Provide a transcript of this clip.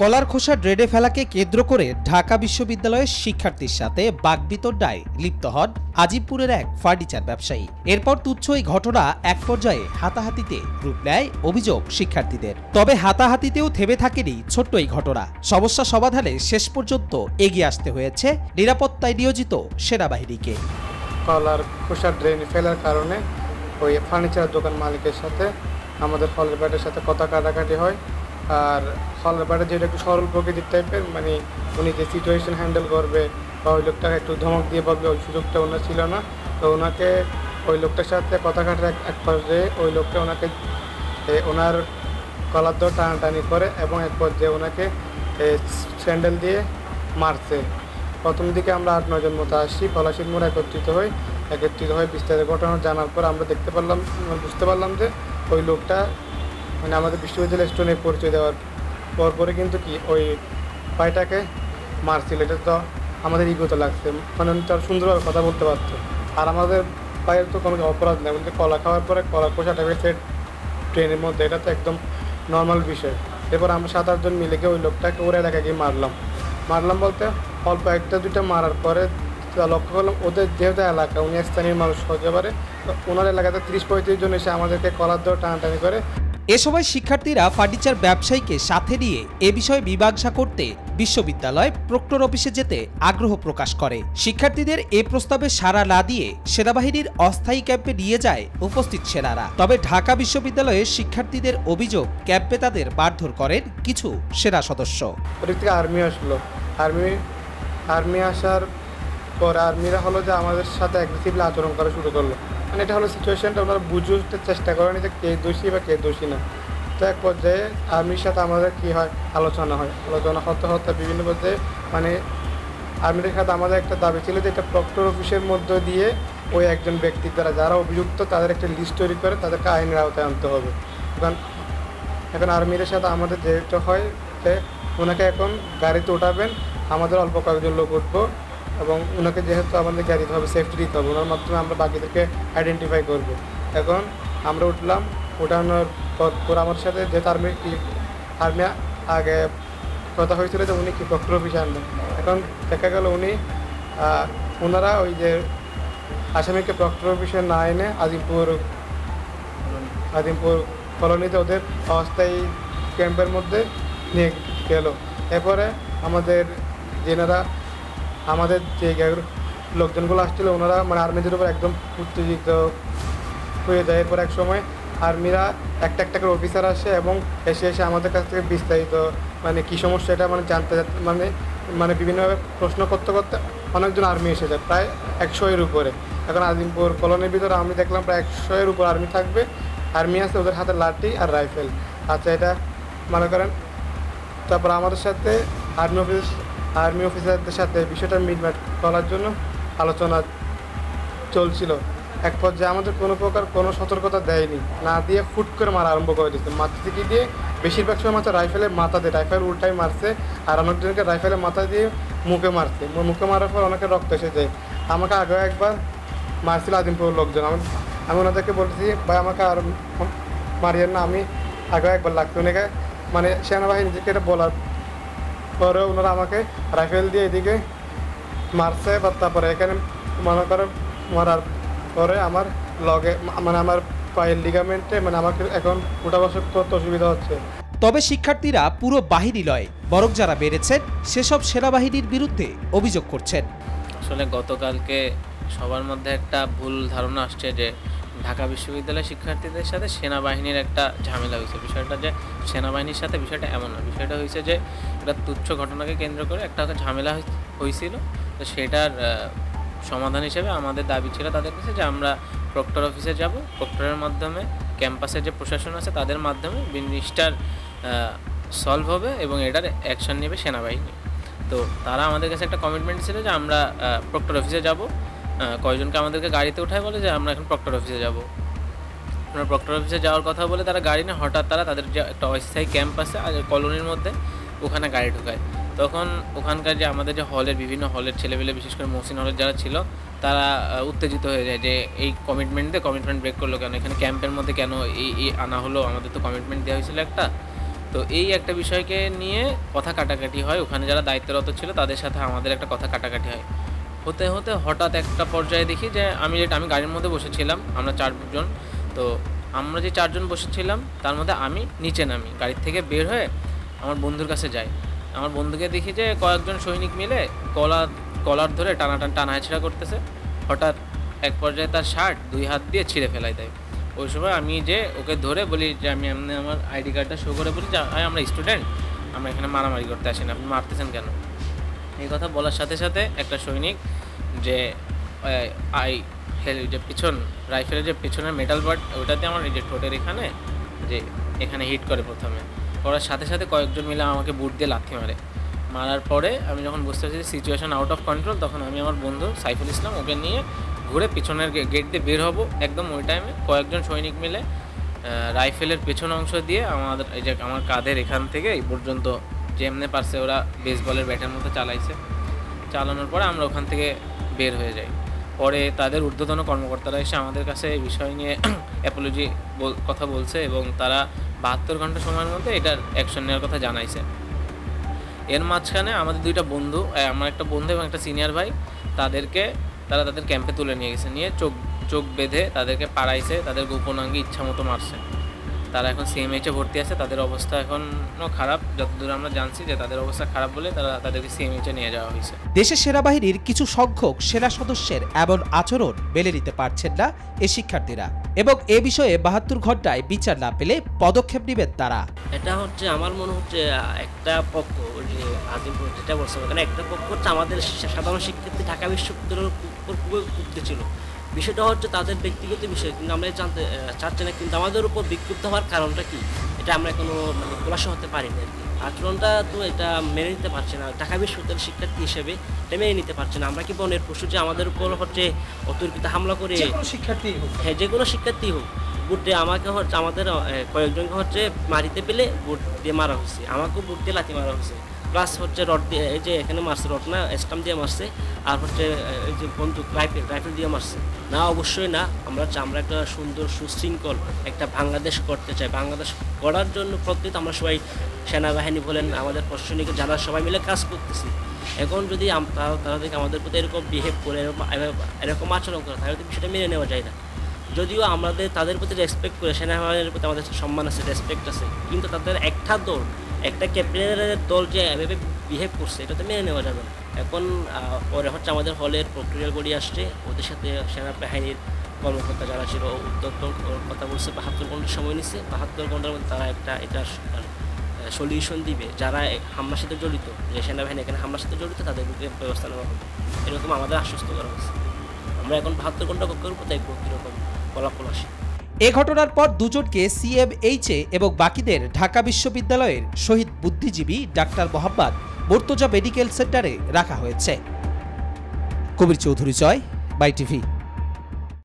কলার খোসা ড্রেনে ফেলাকে কেন্দ্র করে ঢাকা বিশ্ববিদ্যালয়ের শিক্ষার্থীর সাথে বাকবিতণ্ডায় লিপ্ত হন আজিমপুরের এক ফার্নিচার ব্যবসায়ী। এরপর তুচ্ছ এই ঘটনা এক পর্যায়ে হাতাহাতিতে রূপ নেয় অভিযোগ শিক্ষার্থীদের। তবে হাতাহাতিতেও থেমে থাকেনি ছোট্ট এই ঘটনা। সমস্যা সমাধানে শেষ পর্যন্ত এগিয়ে আসতে হয়েছে নিরাপত্তায় নিয়োজিত সেনাবাহিনীকে। কলার খোসা ড্রেনে ফেলার কারণে ওই ফার্নিচার দোকান মালিকের সাথে আমাদের হলের ব্যাটের সাথে কথা কাটাকাটি হয়। আর হলের ব্যাটে যেটা একটু সরল প্রকৃতির টাইপের, মানে উনি যে সিচুয়েশন হ্যান্ডেল করবে বা ওই লোকটাকে একটু ধমক দিয়ে বলবে, ওই সুযোগটা ওনার ছিল না। তো ওনাকে ওই লোকটার সাথে কথা কাটার এক পর্যায়ে ওই লোকটা ওনাকে ওনার কলার দর টানাটানি করে এবং এক পর্যায়ে ওনাকে স্যান্ডেল দিয়ে মারছে। প্রথম দিকে আমরা 8-9 জন মতো আসি, পলাশির মোড়ে একত্রিত হয়ে বিস্তারিত ঘটনা জানার পর আমরা বুঝতে পারলাম যে ওই লোকটা মানে আমাদের বিশ্ববিদ্যালয় স্টোনে পরিচয় দেওয়ার পরে কিন্তু কি ওই পায়টাকে মারছিল। এটা তো আমাদের ইগোতে লাগছে, মানে তার সুন্দরভাবে কথা বলতে পারতো। আর আমাদের পায়ের তো কোনো অপরাধ নেই, বলতে কলা খাওয়ার পরে কলা খোসাটা ফেলছে ট্রেনের মধ্যে, এটা তো একদম নর্মাল বিষয়। এরপর আমরা 7-8 জন মিলে গিয়ে ওই লোকটাকে ওর এলাকায় গিয়ে মারলাম বলতে অল্প 1-2টা মারার পরে লক্ষ্য করলাম ওদের যেহেতু এলাকা, উনি স্থানীয় মানুষ হতে পারে, ওনার এলাকাতে 30-35 জন এসে আমাদেরকে কলার দর টানাটানি করে। এ সময় শিক্ষার্থীরা ফার্নিচার ব্যবসায়ীকে সাথে নিয়ে এ বিষয়ে মীমাংসা করতে বিশ্ববিদ্যালয় প্রক্টর অফিসে যেতে আগ্রহ প্রকাশ করে। শিক্ষার্থীদের এ প্রস্তাবে সাড়া না দিয়ে সেনাবাহিনীর অস্থায়ী ক্যাম্পে নিয়ে যায় উপস্থিত সেনারা। তবে ঢাকা বিশ্ববিদ্যালয়ের শিক্ষার্থীদের অভিযোগ, ক্যাম্পে তাদের মারধর করেন কিছু সেনা সদস্য। আর্মি আসলো, আর্মি আসার পর আর্মিরা হলো যে আমাদের সাথে অ্যাগ্রেসিভলি আচরণ করা শুরু করলো। মানে এটা হলো সিচুয়েশনটা ওনারা বুঝতে চেষ্টা করেন যে কে দোষী বা কে দোষী না। তো এক পর্যায়ে আর্মির সাথে আমাদের কী হয়, আলোচনা হতে বিভিন্ন পর্যায়ে মানে আর্মির সাথে আমাদের একটা দাবি ছিল যে এটা প্রক্টর অফিসের মধ্য দিয়ে ওই একজন ব্যক্তির দ্বারা যারা অভিযুক্ত তাদের একটা লিস্ট তৈরি করে তাদেরকে আইনের আওতায় আনতে হবে। এখন আর্মির সাথে আমাদের যেটা হয় যে ওনাকে এখন গাড়িতে ওঠাবেন, আমাদের অল্প কয়েকজন লোক উঠবো এবং ওনাকে যেহেতু আমাদের গাড়িতে হবে, সেফটি দিতে হবে, ওনার মাধ্যমে আমরা বাকিদেরকে আইডেন্টিফাই করব। এখন আমরা উঠলাম, ওঠানোর পর আমার সাথে যেহেতু আর্মি আগে কথা হয়েছিল যে উনি কি প্রক্টর অফিসে আনবেন। এখন দেখা গেল ওনারা ওই যে আসামিকে প্রক্টর অফিসে না এনে আজিমপুর কলোনিতে ওদের অস্থায়ী ক্যাম্পের মধ্যে নিয়ে গেল। এরপরে আমাদের যে লোকজনগুলো আসছিল ওনারা মানে আর্মিদের উপর একদম উত্তেজিত হয়ে যায়। এরপর এক সময় আর্মিরা একটা করে অফিসার আসে এবং এসে আমাদের কাছ থেকে বিস্তারিত মানে কী সমস্যা এটা মানে জানতে মানে বিভিন্নভাবে প্রশ্ন করতে অনেকজন আর্মি এসে যায়, প্রায় 100-এর উপরে। এখন আজিমপুর কলোনির ভিতরে আমি দেখলাম প্রায় 100-এর উপর আর্মি থাকবে। আর্মি আছে, ওদের হাতে লাঠি আর রাইফেল। আচ্ছা, এটা মনে করেন। তারপর আমাদের সাথে আর্মি অফিসারদের সাথে বিষয়টা মিটমাট করার জন্য আলোচনা চলছিল। এক পর্যায়ে আমাদের কোনো প্রকার কোনো সতর্কতা দেয়নি, না দিয়ে ফুট করে মারা আরম্ভ করে দিচ্ছে। মাথা থেকে দিয়ে বেশিরভাগ সময় মাত্র রাইফেলের মাথা দিয়ে, রাইফেল উল্টাই মারছে। আর অনেকজনকে রাইফেলের মাথা দিয়ে মুখে মারছে। মুখে মারার পর অনেকের রক্ত এসে যায়। আমাকে আগেও একবার মারছিল আজিমপুরের লোকজন। আমি ওনাদেরকে বলতেছি, ভাই আমাকে আর মারিয়েন না, আমি আগেও একবার লাগতো। ওনাকে মানে সেনাবাহিনীকে এটা বলার পরে ওনারা আমাকে রাইফেল দিয়ে এদিকে মারছে। বা তারপরে এখানে মনে করে মারার পরে আমার লগে মানে আমার পায়ের লিগামেন্টে মানে আমাকে এখন উঠা বসা করতে অসুবিধা হচ্ছে। তবে শিক্ষার্থীরা পুরো বাহিনী নয়, বরং যারা বেড়েছেন সেসব সেনাবাহিনীর বিরুদ্ধে অভিযোগ করছেন। আসলে গতকালকে সবার মধ্যে একটা ভুল ধারণা আসছে যে ঢাকা বিশ্ববিদ্যালয়ের শিক্ষার্থীদের সাথে সেনাবাহিনীর একটা ঝামেলা হয়েছে। বিষয়টা যে সেনাবাহিনীর সাথে বিষয়টা এমন না, বিষয়টা হয়েছে যে একটা তুচ্ছ ঘটনাকে কেন্দ্র করে একটা ঝামেলা হয়েছিল। তো সেটার সমাধান হিসেবে আমাদের দাবি ছিল তাদের কাছে যে আমরা প্রক্টর অফিসে যাব, প্রক্টরের মাধ্যমে ক্যাম্পাসের যে প্রশাসন আছে তাদের মাধ্যমে জিনিসটার সলভ হবে এবং এটার অ্যাকশন নেবে সেনাবাহিনী। তো তারা আমাদের কাছে একটা কমিটমেন্ট ছিল যে আমরা প্রক্টর অফিসে যাব। কয়েকজনকে আমাদেরকে গাড়িতে উঠায় বলে যে আমরা এখন প্রক্টর অফিসে যাব। আমরা প্রক্টর অফিসে যাওয়ার কথা বলে তারা গাড়ি নিয়ে হঠাৎ তাদের যে একটা অস্থায়ী ক্যাম্প আছে কলোনির মধ্যে, ওখানে গাড়ি ঢুকায়। তখন ওখানকার যে আমাদের যে বিভিন্ন হলের ছেলেপেলে, বিশেষ করে মহসিন হলের যারা ছিল, তারা উত্তেজিত হয়ে যায় যে এই কমিটমেন্ট ব্রেক করলো কেন, এখানে ক্যাম্পের মধ্যে কেন এই আনা হলো, আমাদের তো কমিটমেন্ট দেওয়া হয়েছিল একটা। তো এই একটা বিষয়কে নিয়ে কথা কাটাকাটি হয়, ওখানে যারা দায়িত্বরত ছিল তাদের সাথে আমাদের একটা কথা কাটাকাটি হয়। হতে হতে হঠাৎ একটা পর্যায়ে দেখি যে আমি গাড়ির মধ্যে বসেছিলাম, আমরা 4 জন। তো আমরা যে 4 জন বসেছিলাম তার মধ্যে আমি নিচে নামি, গাড়ির থেকে বের হয়ে আমার বন্ধুর কাছে যাই। আমার বন্ধুকে দেখি যে কয়েকজন সৈনিক মিলে কলার ধরে টানা হেঁচড়া করতেছে। হঠাৎ এক পর্যায়ে তার শার্ট 2 হাত দিয়ে ছিঁড়ে ফেলাই দেয়। ওই সময় আমি যে ওকে ধরে বলি যে আমি এমনি আমার আইডি কার্ডটা শো করে বলি যে আমরা স্টুডেন্ট, আমরা এখানে মারামারি করতে আসি না, আপনি মারতেছেন কেন? এই কথা বলার সাথে সাথে একটা সৈনিক যে যে পিছন রাইফেলের যে পিছনের মেটাল বাট ওটাতে আমার এই যে ঠোঁটের এখানে হিট করে প্রথমে, করার সাথে সাথে কয়েকজন মিলে আমাকে বুট দিয়ে লাথি মারার পরে আমি যখন বুঝতে পারছি যে সিচুয়েশন আউট অফ কন্ট্রোল, তখন আমি আমার বন্ধু সাইফুল ইসলাম ওকে নিয়ে ঘুরে পিছনের গেট দিয়ে বের হব। একদম ওই টাইমে কয়েকজন সৈনিক মিলে রাইফেলের পেছন অংশ দিয়ে আমার কাঁধের এখান থেকে এই পর্যন্ত যেমনে পারছে ওরা বেসবলের ব্যাটের মতো চালানোর পরে আমরা ওখান থেকে বের হয়ে যাই। পরে তাদের ঊর্ধ্বতন কর্মকর্তারা এসে আমাদের কাছে এই বিষয় নিয়ে অ্যাপোলজি কথা বলছে এবং তারা 72 ঘন্টা সময়ের মধ্যে এটার অ্যাকশন নেওয়ার কথা জানাইছে। এর মাঝখানে আমাদের 2টা বন্ধু, আমার একটা বন্ধু এবং একটা সিনিয়র ভাই, তারা তাদের ক্যাম্পে তুলে নিয়ে গেছে, নিয়ে চোখ বেঁধে তাদেরকে পাড়াইছে, তাদের গোপনাঙ্গে ইচ্ছা মতো মারছে। তারা এখন সিএমএইচে ভর্তি আছে, তাদের অবস্থা এখনও খারাপ, যতদূর আমরা জানছি যে তাদের অবস্থা খারাপ বলে তাদেরকে সিএমএইচে নিয়ে যাওয়া হয়েছে। দেশের সেনাবাহিনীর কিছু সংখ্যক সেনা সদস্যের এমন আচরণ মেনে নিতে পারছেন না এই শিক্ষার্থীরা, এবং এ বিষয়ে 72 ঘন্টায় বিচার না পেলে পদক্ষেপ নেবেন তারা। এটা হচ্ছে আমার মনে হচ্ছে একটা পক্ষ, যে আজিমপুর যেটা বলছে, মানে একটা পক্ষ হচ্ছে আমাদের সাধারণ শিক্ষার্থী ঢাকা বিশ্ববিদ্যালয়ের উপর খুবই ক্ষুব্ধ ছিল। বিষয়টা হচ্ছে তাদের ব্যক্তিগত বিষয়, কিন্তু আমরা জানতে চাচ্ছি না, কিন্তু আমাদের উপর বিক্ষুব্ধ হওয়ার কারণটা কি এটা আমরা কোনো খোলাসা হতে পারি না। আচরণটা তো এটা মেনে নিতে পারছে না, ঢাকা বিশ্ববিদ্যালয়ের শিক্ষার্থী হিসেবে এটা মেনে নিতে পারছে না। আমরা কি বনের পশু যে আমাদের উপর হচ্ছে অতর্কিত হামলা করে, হ্যাঁ যে কোনো শিক্ষার্থী হোক, বুট দিয়ে আমাকে হচ্ছে আমাদের কয়েকজনকে হচ্ছে মারিতে পেলে বুট দিয়ে মারা হয়েছে, আমাকেও বুট দিয়ে লাথি মারা হয়েছে, প্লাস হচ্ছে রড দিয়ে, এই যে এখানে মারছে রড না স্টাম্প দিয়ে মারছে, আর হচ্ছে এই যে বন্দুক রাইফেল দিয়ে মারছে। না অবশ্যই না, আমরা একটা সুন্দর সুশৃঙ্খল একটা বাংলাদেশ করতে চাই। বাংলাদেশ গড়ার জন্য প্রত্যেক আমরা সবাই সেনাবাহিনী বলেন, আমাদের প্রশাসনিক যারা সবাই মিলে কাজ করতেছি। এখন যদি তারা দেখে আমাদের প্রতি এরকম বিহেভ করে, এরকম আচরণ করে, তাহলে বিষয়টা মেনে নেওয়া যায় না। যদিও আমাদের তাদের প্রতি রেসপেক্ট করে, সেনাবাহিনীর প্রতি আমাদের সম্মান আছে, রেসপেক্ট আছে, কিন্তু তাদের একটা ক্যাপ্টেনের দল যে এভাবে বিহেভ করছে এটা তো মেনে নেওয়া যাবে না। এখন পরে হচ্ছে আমাদের হলের প্রক্টোরিয়াল বডি আসছে, ওদের সাথে সেনাবাহিনীর কর্মকর্তা যারা ছিল উদ্যোক্ত কথা বলছে, 72 ঘন্টার সময় নিচ্ছে। 72 ঘন্টার মধ্যে তারা এটা সলিউশন দিবে। যারা হামলার সাথে জড়িত, যে সেনাবাহিনী এখানে হামলার সাথে জড়িত, তাদের ব্যবস্থা নেওয়া হবে, এরকম আমাদের আশ্বস্ত করা হয়েছে। আমরা এখন 72 ঘন্টা কক্ষের উপর দেখবো কীরকম ফলাফল আসে। এ ঘটনার পর দুজনকে সিএমএইচে এবং বাকিদের ঢাকা বিশ্ববিদ্যালয়ের শহীদ বুদ্ধিজীবী ডাক্তার মোহাম্মদ মুর্তজা মেডিকেল সেন্টারে রাখা হয়েছে। কবির চৌধুরী জয়, বাই টিভি।